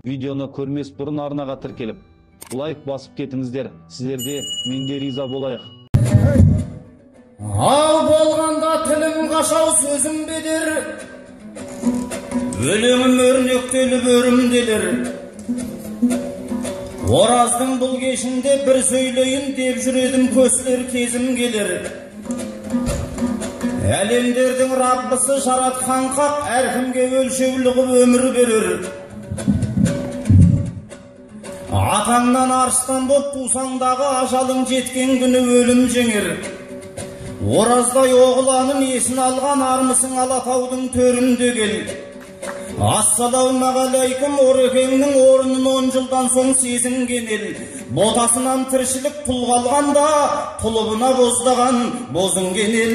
Видеоны көрмес бұрын арнаға тіркеліп, лайк басып кетіңіздер. Сіздерде мен де риза болайық. Ал болғанда тілім қашау сөзім бедер, өлеңім өрнектеліп өрімделер. Ораздың бұл кешінде бір сөйлейін деп жүредім, көсілер кезім келер. Әлемдердің Раббысы жаратқан қақ, әркімге өлшеулі қып өмір берер. Атаңнан арыстан боп тусаңдағы ажалың жеткен күні өлім жеңер. Ораздай оғыланын есін алған армысың Алатаудың төрінде кел. Ассалаумағалейкум, Орекеңнің орнын 10 жылдан соң сезінген ел. Ботасынан тіршілік тұл қалғанда, тұлыбына боздаған бозынген ел.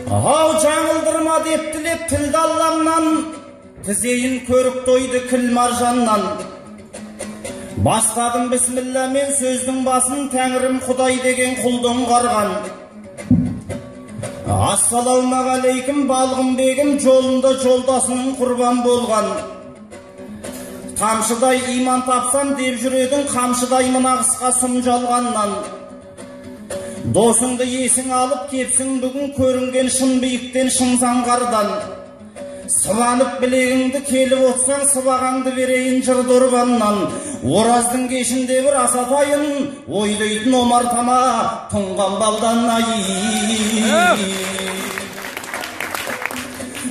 Ау жаңылдырма деп тілеп тілді Алламнан, тізейін көрік тойды кіл маржаннан. Бастадым бісмілламен сөздің басын, Тәңірім Құдай деген құлдың қарған. Ассалаумағалейкум, балғын бегім жолында жолдасының құрбан болған. Тамшыдай иман тапсам деп жүредің, қамшыдай мына қысқа сұм жалғаннан. Досыңды есің алып кепсің бүгін, көрінген шын биіктен шын заңғардан. Сыбанып білегіңді келіп отсаң, сыбағаңды берейін жырды ұрбаннан. Ораздың кешінде бір асатайын, ойлайтын омартама тұңған балдан.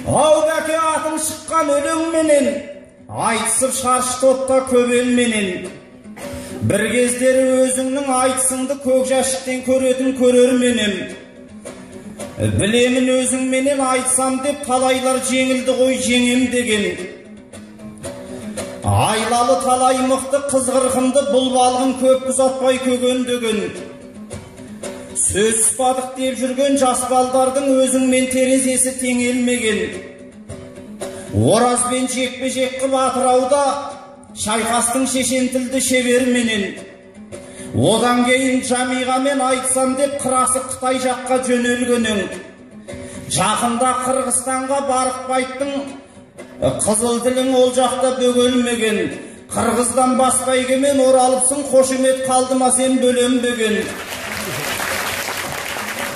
Ау бәке атын шыққан өлеңменен, айтысып шаршы топта көбелменен. Бір кездері өзіңнің айтысыңды көк жәшіктен көретін көрерменем. Білемін өзіңменен айтсам деп, талайлар жеңілді ғой жеңем деген. Айлалы талай мықты қызғырқынды, бұл балғын көп ұзатпай көгендеген. Сөз сұпадық деп жүрген жас балдардың өзіңмен терезесі теңелмеген. Оразбен жекпе-жек қып Атырауда, шайқастың шешен тілді шеберменен. Одан кейін Жамиғамен айтсам деп, қырасы Қытай жаққа жөнелгенің. Жақында Қырғызстанға барып қайттың, қызыл тілің ол жақта бөгелмеген. Қырғыздан басбайгемен оралыпсың, қошемет қалдыма сен бөленбеген.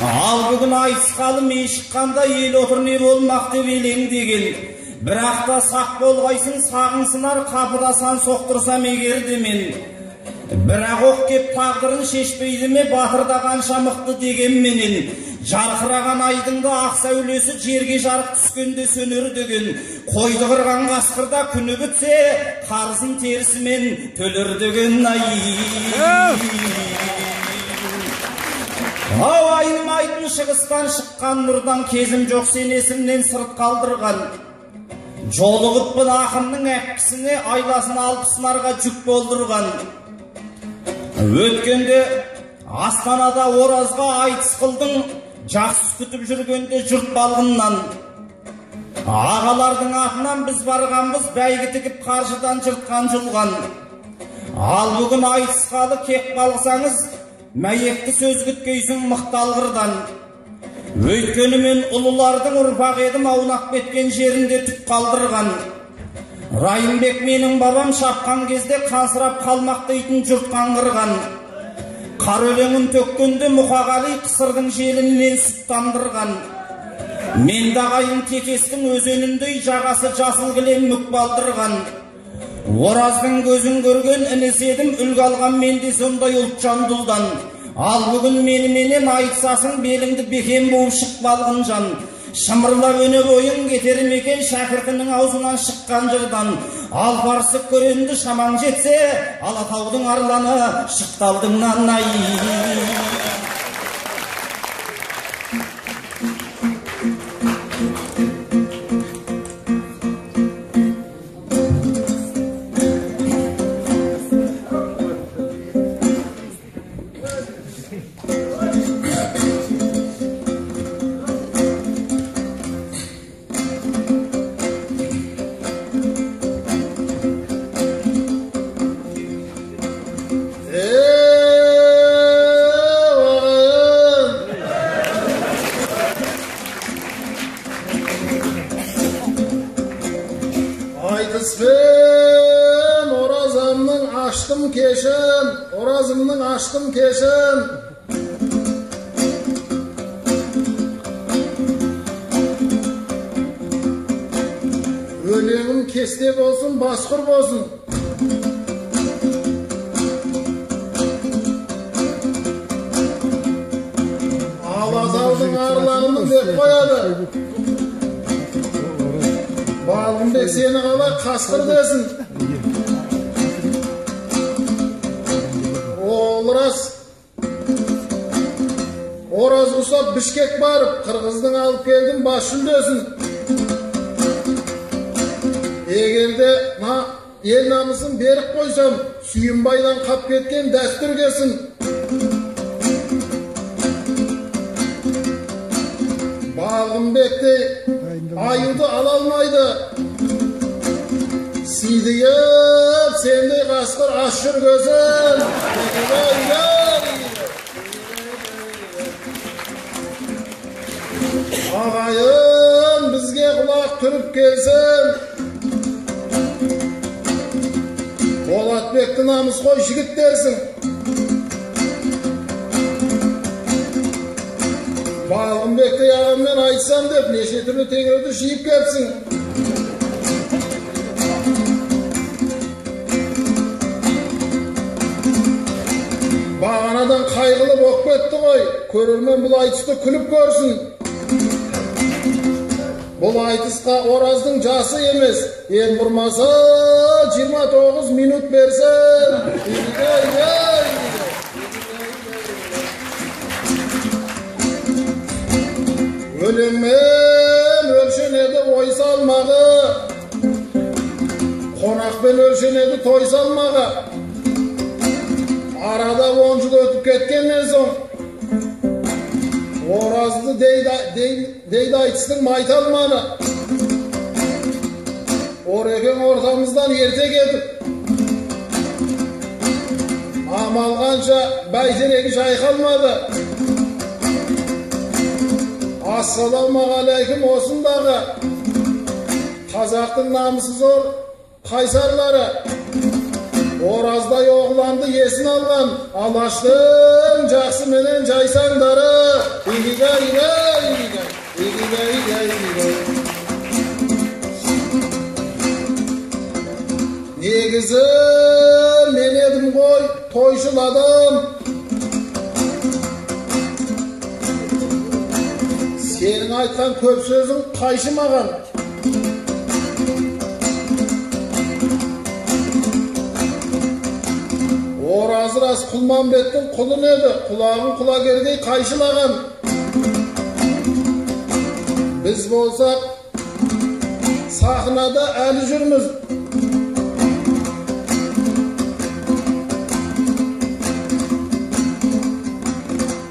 Ал бүгін айтысқалы мен шыққанда, ел отыр не болмақ деп елеңдеген. Бірақ та сақ болғайсың, сағың сынар, қапыда сан соқтырсам егерді мен. Бірақ оқ кеп тағдырын шешпейді ме, батырда қанша мықты дегенменен. Жарқыраған айдыңда ақ сәулесі жерге жарық түскенде сөнер деген. Қойды қырған қасқырда күні бітсе, қарызын терісімен төлер деген. Ау айнымайтын шығыстан шыққан нұрдан, кезім жоқ сен есімнен сырт қалдырған. Жолығыппын ақынның әпкісіне, айласын алып сынарға жүк болдырған. Өткенде Астанада Оразға айтыс қылдың, жақсы күтіп жүргенде жұрт балғыннан. Ағалардың атынан біз барғанбыз, бәйгі тігіп қаржыдан жыртқан жылған. Ал бүгін айтысқалы кеп қалғысаңыз, мәйекті сөз күткейсің мықталғырдан. Өйткені мен ұлылардың ұрпақ едім, аунақ беткен жерінде түп қалдырған. Райымбек менің бабам шапқан кезде, қансырап қалмақ дейтін жұрт қаңғырған. Қар өлеңін төккенде Мұқағали қысырдың желінен сүт тандырған. Мен дағайын текестің өзеніндей, жағасы жасыл кілем мүк балдырған. Ораздың көзін көрген ініседім, үлгі алған менде сондай ұлт жандұлдан. Ал бүгін меніменен айтсасың, беліңді бекем боп шық балғын жан. Шымырлап өне бойың кетер мекен, шәкіртінің аузынан шыққан жырдан. Ал барсып көренді шамаң жетсе, Алатаудың арланы шықталдыңнан. Aytıspен orazımның açtım keşin, orazımның açtım keşin. Öleğim kestek olsun, basqır olsun. Alazaldың arılarını dep koyadı. Balғынбек seni қалай қасқыр desin. Ол рас. Ораз ұстап Бішкек барып, Қырғыздың алып келдім бас жүлдесін. Егерде ел намысын беріп қойсам, Сүйінбайдан қап кеткен дәстүр кесін. Балғынбектей аюды ала алмайды. Сидиіп, сендей қасқыр аш жүргесін. Ағайын бізге құлақ түріп келсін. Болатбекті намыс қой жігіт дерсің. Балғынбектей ағаммен айтсам деп неше түрлі теңеуді жиып кепсің. Бағанадан қайғылы боп кетті ғой, көрермен бұл айтысты күліп көрсін. Бұл айтысқа Ораздың жасы емес, ел бұрмаса 29 минут берсін. Өлеммен өлшенеді ой салмағы, қонақпен өлшенеді той салмағы. Арада 10 жыл өтіп кеткеннен соң Оразды дейді айтыстың майталманы. Орекең ортамыздан ерте кетіп, амалғанша бәйтерегі жайқалмады. Ассаламағалейкум осындағы қазақтың намысы зор қайсарлары. Ораздай оғланды есін алған Алаштың жақсы менен жайсаңдары. Негізі мен едім ғой тойшыл адам. Сенің айтқан көп сөзің қайшымаған. Оразы рас Құлманбеттің құлын еді, құлағын құлагердей қайшылаған. Біз болсақ сахнада әлі жүрміз.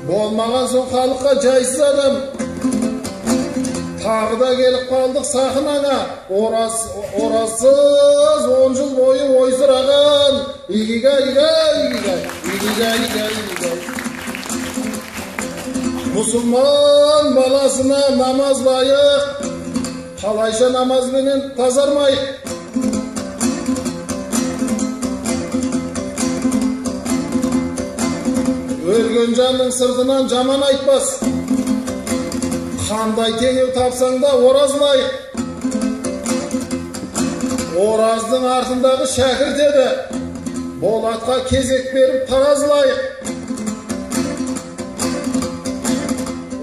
Болмаған соң халыққа жайсыз адам. Тағы да келіп қалдық сахнаға. Оразсыз 10 жыл бойы ойсыраған. Мұсылман баласына намаз лайық, қалайша намазбенен тазармайық. Өлген жанның сыртынан жаман айтпас. Қандай теңеу тапсаң да ораз лайық. Ораздың артындағы шәкірт еді, Болатқа кезек беріп тараз лайық.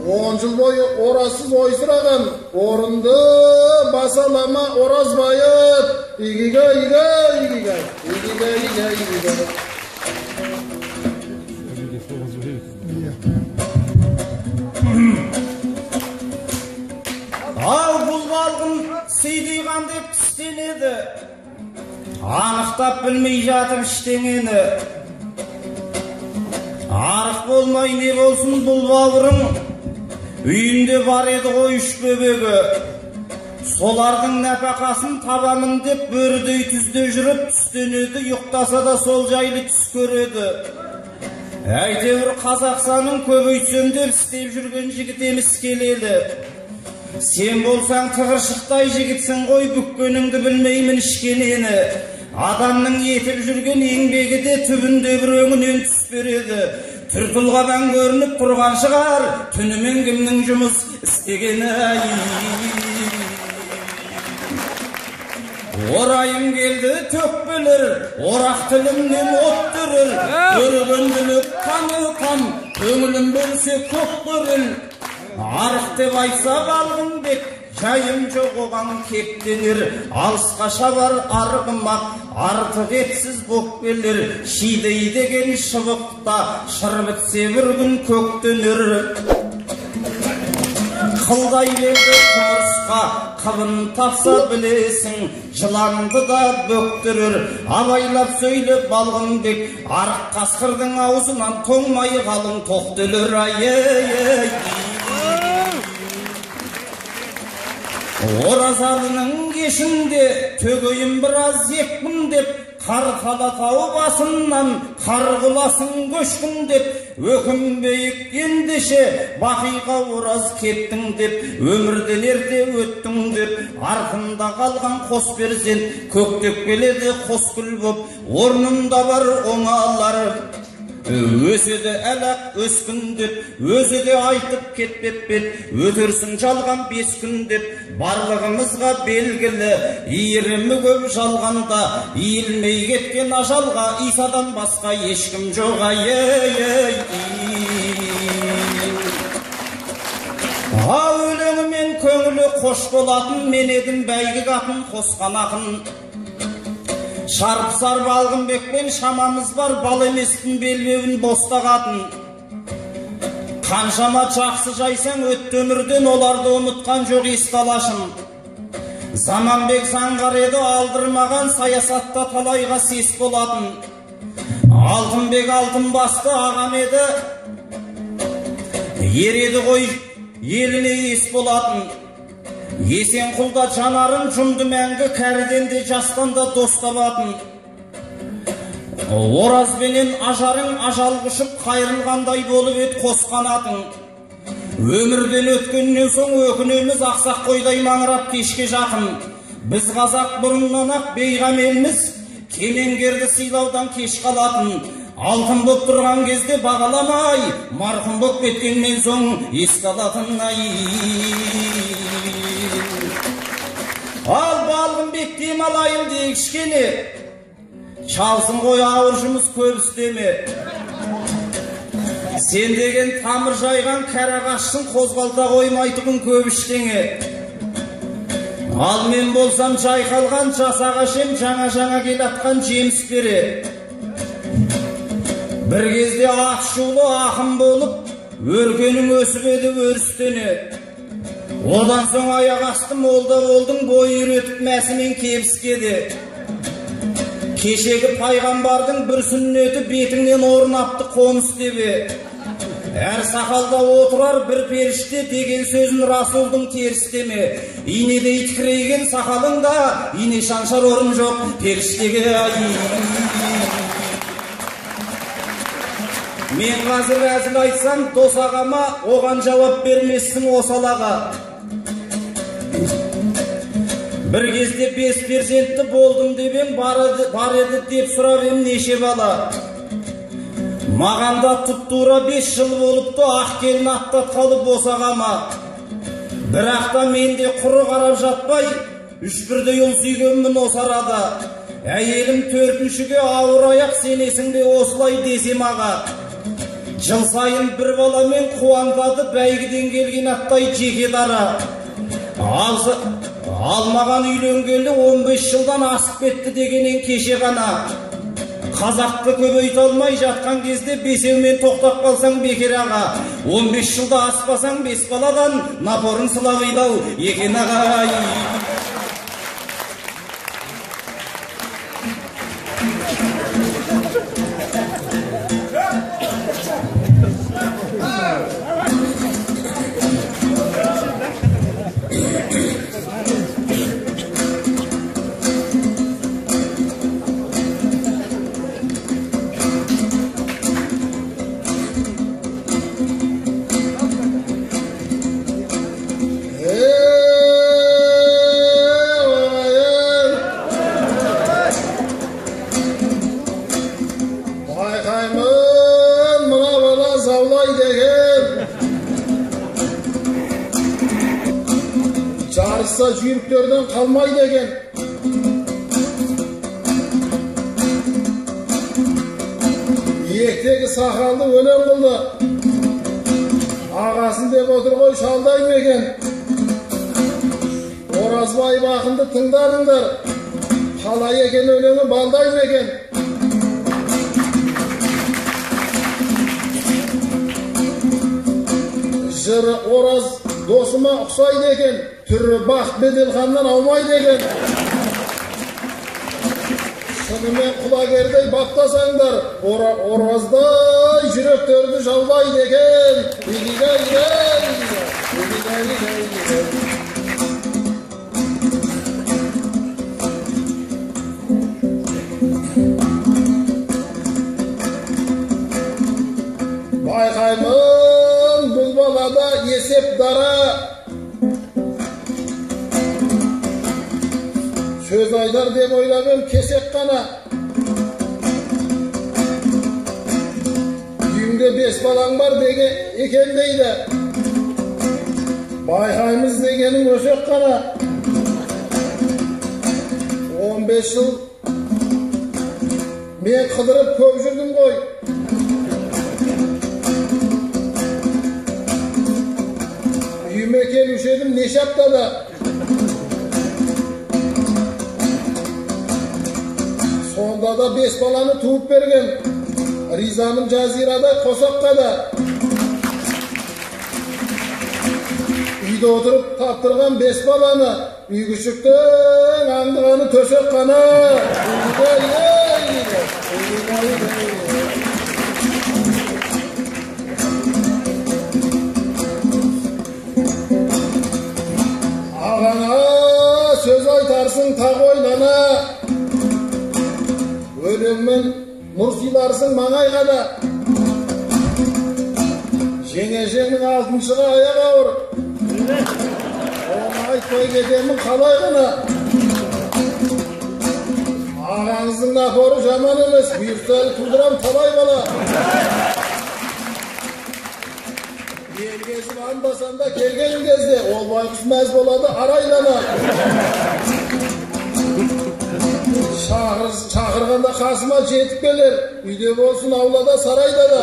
10 жыл бойы оразсыз ойсыраған, орынды басалама ораз байыт. Ал бұл балғын сейдейған деп тістенеді. Анықтап білмей жатып іштеңені. Арық болмай не болсын бұл бауырың. Үйінде бар еді ғой 3 бөбегі. Солардың нәпақасын табамын деп бөрідей түзде жүріп түстенеді. Ұйықтаса да сол жайлы түс көреді. Әйтеуір Қазақстанның көбейтсем деп істеп жүрген жігіт еміс келеді. Sen bolsaң тығыршықтай жігітсің ғой, бүккеніңді білмеймін ішкенені. Адамның етіп жүрген еңбегі де түбінде бір өңінен түс береді. Түртілғадан көрініп тұрған шығар, түнімен кімнің жұмыс істегені. Орайым келді төкпелер, орақ тілімнен от түрір. Көрген біліп танытам, көңілім бөлсе көк көріл. Арық деп айтса Балғынбек, жайым жоқ оған кептенер. Алысқа шабар арғымақ, артық етсіз боп келер. Шидей деген шыбықта, шыр бітсе бір күн көктенер. Қылдай келді құмырсқа, қыбын тапса білесің, жыланды да бөктірір. Абайлап сөйлеп Балғынбек, арық қасқырдың аузынан тоңмай қалың тоқтелер. Ай-ай-ай. Оразалының кешінде төгейім біраз екпін деп, Қарқала тау басынан қар құласын көшкін деп, өкінбейік ендеше бақиға ораз кеттің деп, өмірден ерте өттің деп, арқында қалған қос перзент көктеп келеді қос гүл боп, орнында бар оңалары. Өседі әлақ өскін деп, өзі де айтып кетпеп бет, өтерсін жалған 5 күн деп, барлығымызға белгілі, иірімі көп жалғанда, иілмей кеткен ажалға Исадан басқа ешкім жоқ. Ай-ай-ай. Өлеңімен көңілі қош болатын, мен едім бәйгі қатын қосқан ақын. Шарпсар Балғынбекпен шамамыз бар, бал емеспін белбеуін бостағатын. Қаншама жақсы жайсаң өтті өмірден, оларды ұмытқан жоқ есталашын. Заманбек заңғар еді алдырмаған, саясатта талайға сес болатын. Алтынбек алтын басты ағам еді, ереді ғой еліне ес болатын. Есен құлда жанарын жұмды мәңгі, кәріден де жастан да дос табатын. Оразбенен ажарың ажал құшып қайрылғандай болып ет қос қанатың. Өмірден өткеннен соң өкінеміз, ақсақ қойдай маңырап кешке жақын. Біз қазақ бұрыннан ақ бейғам елміз, кемеңгерді сыйлаудан кеш қалатын. Алтын боп тұрған кезде бағаламай, марқұм боп кеткеннен соң еске алатын. Ал Балғынбек демалайын дейік кішкене, шалсын ғой ауыр жұмыс көп істеме. Сен деген тамыр жайған кәрағашсың, қозғалта қоймайтұғын көп іштеңе. Ал мен болсам жайқалған жасағашем, жаңа келатқан жеміс бере. Бір кезде ақшулы ақын болып, өркенің өсіп еді өрістене. Одан соң аяқ асты молда болдың, бой үйретіп мәсімен кебіскеді. Кешегі пайғамбардың бір сүннеті бетіңнен орнапты қоныс тебе. Әр сақалда отырар бір періште деген сөзін Расулдың терістеме. Инедей тікірейген сақалыңда ине шаншар орын жоқ періштеге. Мен қазір әзіл айтсам дос ағама, оған жауап бермессің осалаға. Бір кезде 5 перзентті болдым деп бар еді деп сұрап ем неше бала. Мағанда тұп-тура 5 жыл болыпты, ақ келін аттатқалы босағама. Бірақ та менде құры қарап жатпай, 3-1-де ұл сүйгенмін осы арада. Әйелім 4-шіге ауыр аяқ, сенесің бе осылай десем аға. Жыл сайын бір баламен қуантады, бәйгіден келген аттай жеке дара. Алмаған үйленгелі 15 жылдан асып кетті дегенен кеше ғана. Қазақты көбейте алмай жатқан кезде 5-еумен тоқтап қалсаң бекер аға. 15 жылда аспасаң 5 баладан напорын сылағилау екен ағай. Алысса жүйріктерден қалмайды екен. Ектегі сақалды өлең қылды. Ағасын деп отыр ғой шалдай ма екен. Оразбай ақынды тыңдадыңдар. Қалай екен өлеңі балдай ма екен. Жыры Ораз досыма ұқсайды екен. Түрі Бақ Беделханнан аумайды екен. Шынымен құлагердей баптасаңдар, Ораздай жүректерді жалбайды екен. Байқаймын бұл балада есеп дара. Söz aylar деп ойлабым кесек қана. Үйіңде 5 балаң бар деген екен дейді. Байқаймыз дегенің өсек қана. 15 жыл мен қыдырып көп жүрдім ғой. Үйіме келуші едім неше аптада. Сонда да 5 баланы туып берген. Ризаным жазирада қосаққа да. Үйде отырып таптырған 5 баланы. Үй күшіктің аңдығаны төсек қана. Ағаңа сөз айтарсың тақ ойлана. Өлеңмен нұр сыйларсың маңайға да. Жеңешеңнің 6-шыға аяқ ауыр. Оны айтпай кетемін қалай ғана. Ағаңыздың напоры жаман емес, бұйыртсалы тудырам талай бала. Елгесіп андасанда келген кезде, ол байқұс мәз болады арайлана. Шақырғанда қасыма жетіп келер, үйде болсын аулада сарайда да.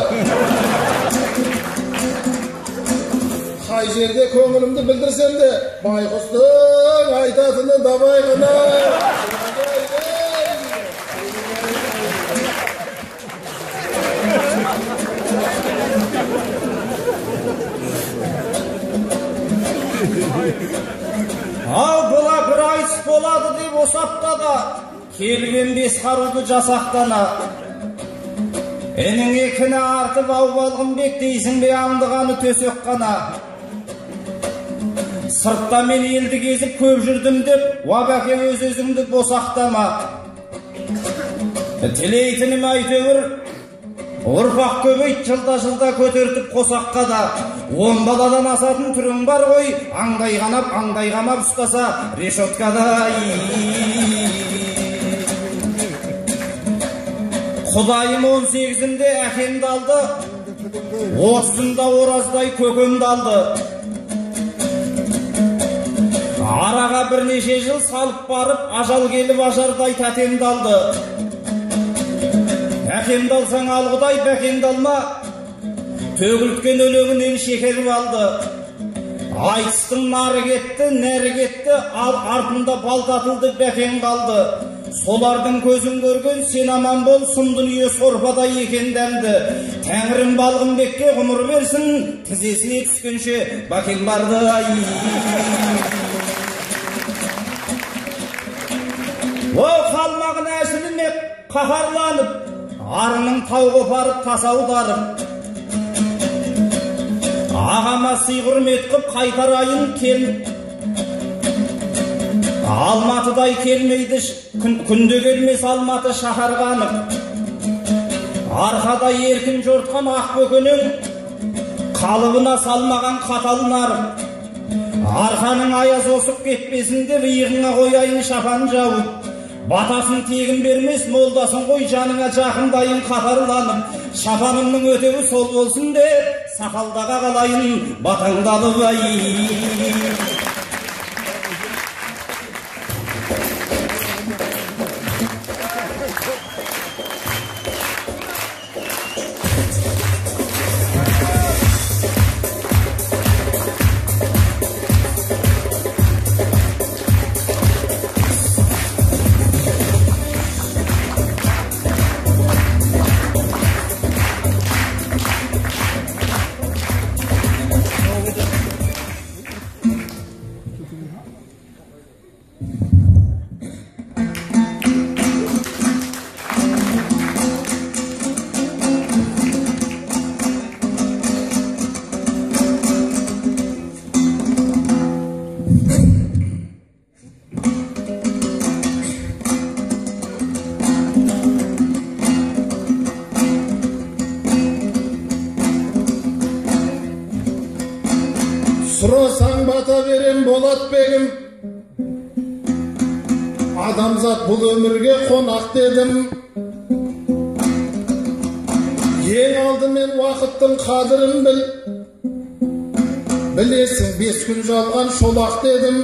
Қай жерде көңілімді білдірсем де, байқұстың айтатыны дабай ғана. Ал бұла бір айтыс болады деп осы аптада келген 5 қаруды жасақтана. Енің екіні артып аубалғын бектейсің бе аңдығаны төсек қана. Сыртта мен елді кезіп көп жүрдім деп, уабәке өз-өзіңді босақтама. Тілейтінім әйтеуір, ұрпақ көбейт жылда көтертіп қосаққа да. 10 баладан асатын түрің бар ғой, аңдай қамап ұстаса решеткада. Құдайым 18-інде әкемді алды, 30-ында Ораздай көкемді алды. Араға бірнеше жыл салып барып, ажал келіп ажардай тәтемді алды. Әкемді алсаң алғыдай, бәкемді алма, төгілткен өлеңінен шекеріп алды. Айтыстың нары кетті, нәрі кетті, артында балтатылды, бәкем қалды. Солардың көзін көрген сен аман бол, сұм дүние сорпадай екен дәмді. Тәңірім Балғынбекке ғұмыр берсін, тізесіне түскенше бәкем барды. Ол қалмағын әсіліне қаһарланып, арының тау қопарып тасаударып. Ағама сый құрмет қып қайтарайын келіп. Алматыдай келмейді, күнде келмес Алматы шаһарғанып. Арқада еркін жортқан ақ бөкенің, қалыбына салмаған қатал нарып. Арқаның аяз осып кетпесін деп иығыңа қояйын шапан жауып. Батасын тегін бермес, молдасын қой жаныңа жақындайын қатарланып. Шапанымның өтеуі сол болсын деп, сақалдаға қалайын батаңдалып ай. ата берем Болатбегім. Адамзат бұл өмірге қонақ дедім. Ең алдымен уақыттың қадірін біл. Білесің 5 күн жалған шолақ дедім.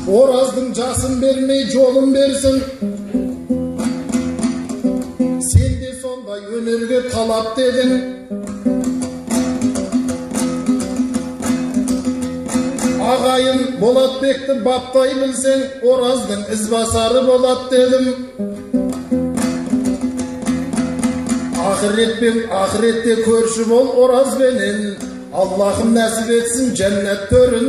Ораздың жасын бермей жолын берсін. Сен де сондай өнерге талап дедің. Ағайын Болатбекті баптай білсең, Ораздың ізбасары болат дедім. Ақыретте көрші бол Оразбенен, Аллахым нәсіп етсін жәннат төрін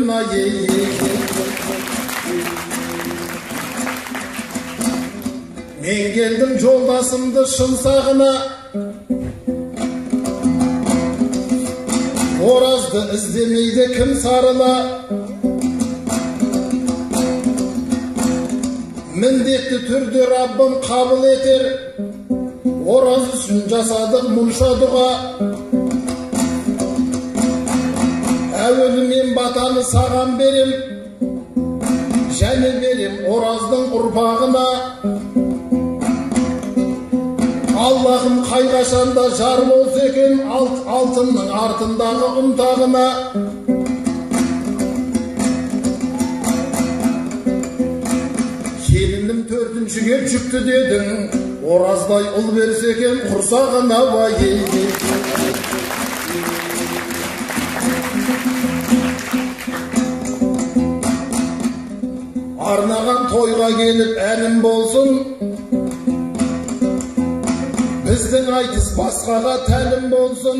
Мен келдім жолдасымды шын сағына, Оразды іздемейді кім сарыла. Міндетті түрде Раббым қабыл етер, Ораз үшін жасадық мұнша дұға. Әуелі мен батаны саған берем, және берем Ораздың ұрпағына. Аллахым қайғашанда жар болса екен алтынның артындағы ұнтағына. Келінім 4-шіге жүкті дедің, Ораздай ұл берсе екен құрсағына байейді. Арнаған тойға келіп әнім болсын, біздің айтыс басқаға тәлім болсын.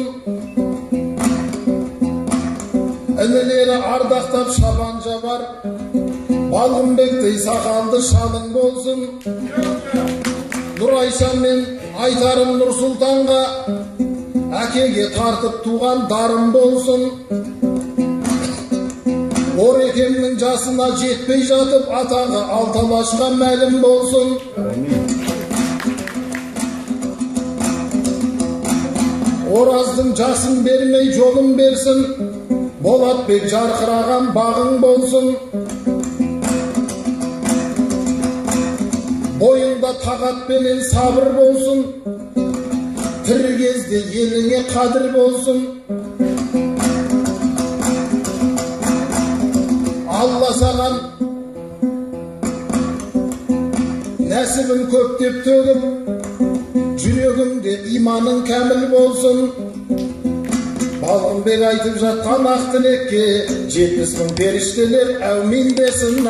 Інілері ардақтап шабан жабар, Балғынбектей сақалды шалың болсын. Нұрайша мен айтарым Нұрсұлтанға, әкеге тартып туған дарым болсын. Орекемнің жасына жетпей жатып, атағы алталашқа мәлім болсын. Ораздың жасын бермей жолын берсін, Болатбек жарқыраған бағың болсын. Бойында тағатпенен сабыр болсын, тірі кезде еліңе қадір болсын. Алла саған нәсібін көптеп төгіп, жүрегіңде иманың кәміл болсын. Балғынбек айтып жатқан ақ тілекке 70 мың періштелер әумин десін.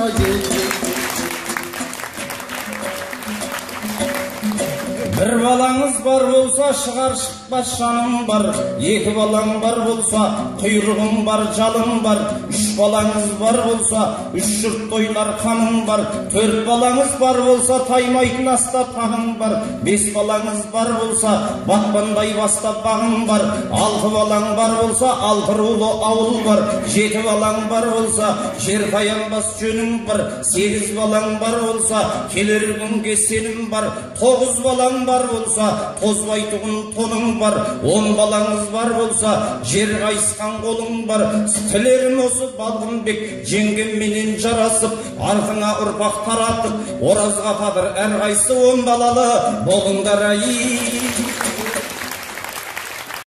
Bir balаңыз бар болса, шығар шықпас жаным бар. 2 балаң бар болса, құйрығың бар, жалың бар. 3 балаңыз бар болса, 3 жұрт тойлар қаның бар. 4 балаңыз бар болса, таймайтын аста тағың бар. 5 балаңыз бар болса, батпандай бастап бағың бар. 6 балаң бар болса, 6 рулы ауыл бар. 7 балаң бар болса, жер қаянбас жөнің бар. 8 балаң бар болса, келер күнге сенім бар. 9 балаң бар болса, тозбайтұғын тоның бар. 10 балаңыз бар болса, жер қайысқан қолың бар. Тілерін осы Балғынбек жеңгемменен жарасып, арқыңа ұрпақ таратып, Оразға тадыр әр қайсы 10 балалы болыңдар ай.